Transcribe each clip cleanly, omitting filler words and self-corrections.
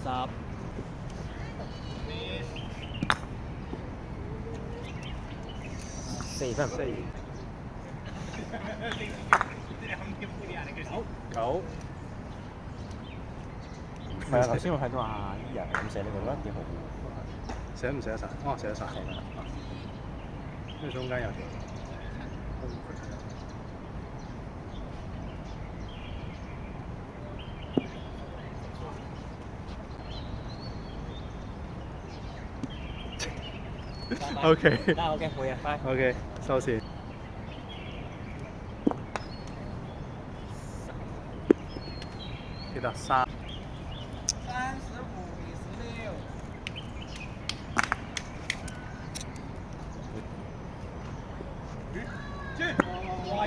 4分。9。唔係啊，頭先我睇到阿楊咁寫，你覺得幾好？寫唔寫得晒？哦，寫得晒。因為中間有條。OK。得 OK，冇嘢，拜。OK，收線。記得3。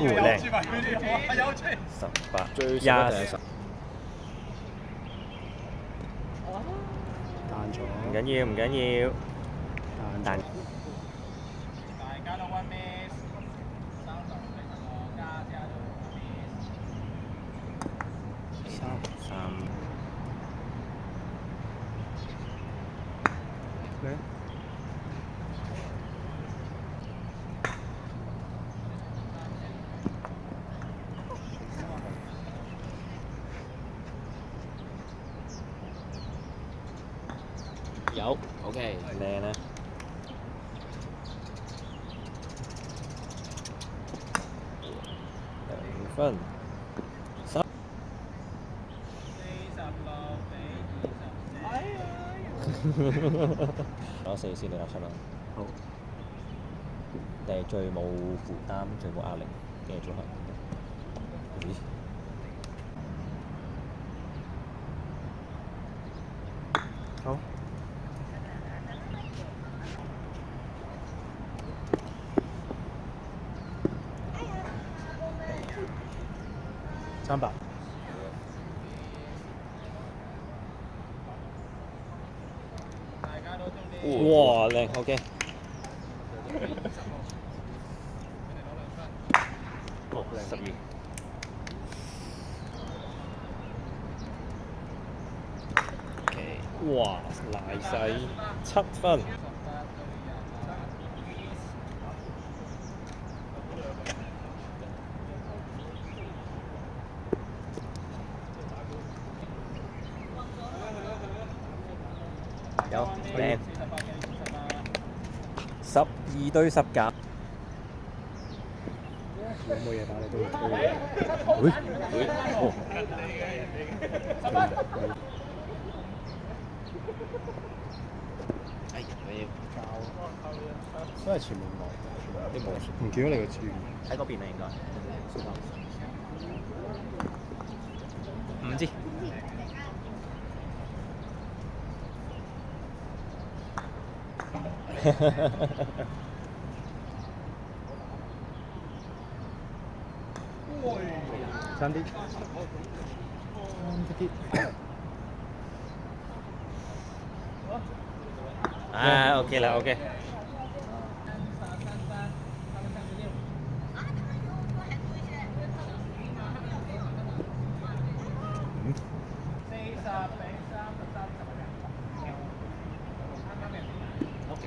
靚。18。最少一定係10。彈咗。唔緊要，唔緊要。彈。3。咩？有 OK。靚啊！2分。3。攞4先，你攞7啦。好。你係最冇負擔、最冇壓力嘅組合。咦？好。300。哇，靚 OK。12。哇，賴晒7分。有靚。12對10減。有冇嘢打你都會推。哎呀，你交。都係前面冇。啲冇。唔見咗你個字。喺嗰邊啊，應該。唔知。爭啲。啊 OK 啦 OK。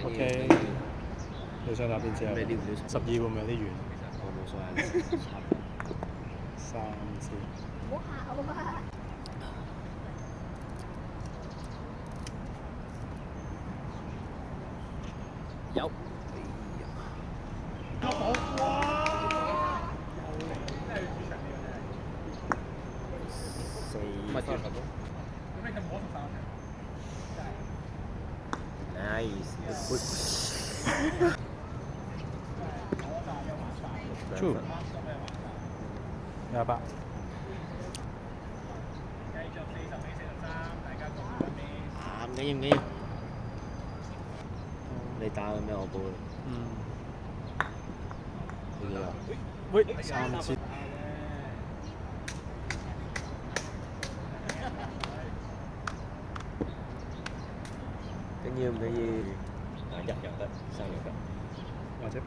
OK。你想打邊支啊？你撩唔撩12會唔會有啲遠？我冇所謂。3支。有。4分。Nice。2。28。唔緊要唔緊要。你打緊咩？我報你。你幾啊？喂，3支。緊要唔緊要？1又得，3又得。或者81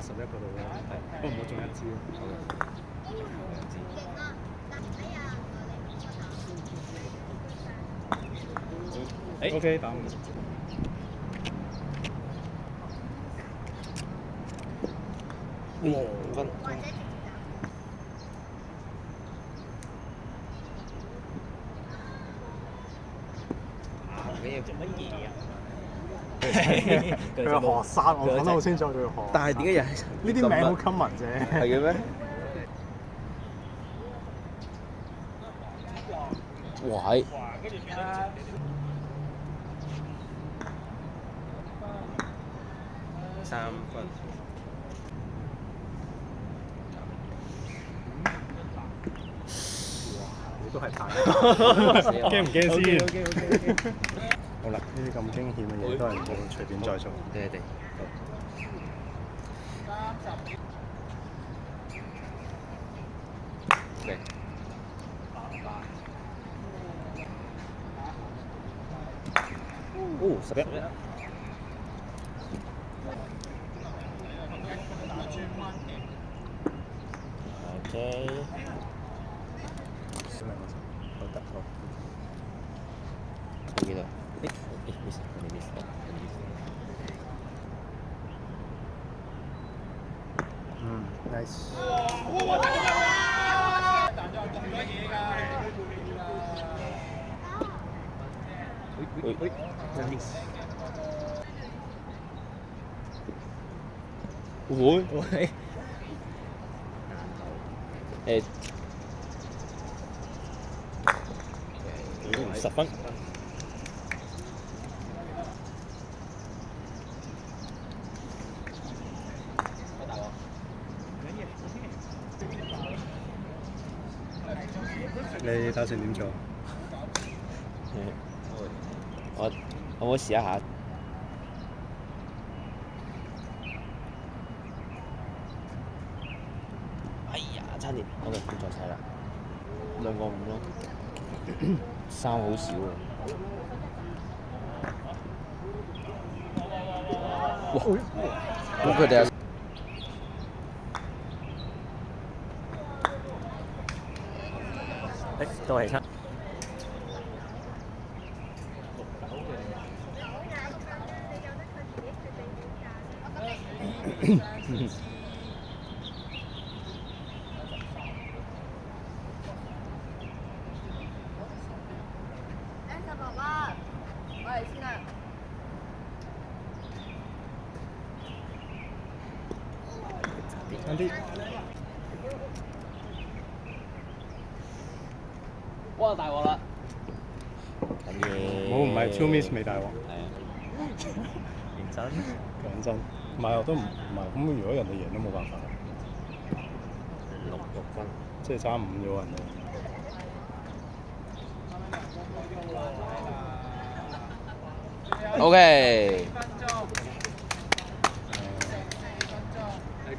嗰度咯。係。不過唔好中1支咯。誒 OK 打唔到。5分。唔緊要，做乜嘢啊？佢係學生，我講得好清楚，佢係學。但係點解又係呢啲名好 common 啫？係嘅咩？喂！ 3分。你都係太驚唔驚先？好啦，呢啲咁驚險嘅嘢都係唔好隨便再做。對對。對。哦，11。OK。好得好。幾多？miss，你 miss 咗。nice。喂，會誒10分。你打算點做？我可唔可以試一下？哎呀，差啲，我哋唔再睇啦。2個5咯，3好少喎。哇！咁佢哋都係7。爸爸，我嚟先啦。啱啲。哇！大鑊啦！緊嘢。我唔係 two miss 未大鑊。係啊。認真。講真，唔係我都唔係咁。如果人哋贏都冇辦法， 6分。即係差5咗人哋。OK。係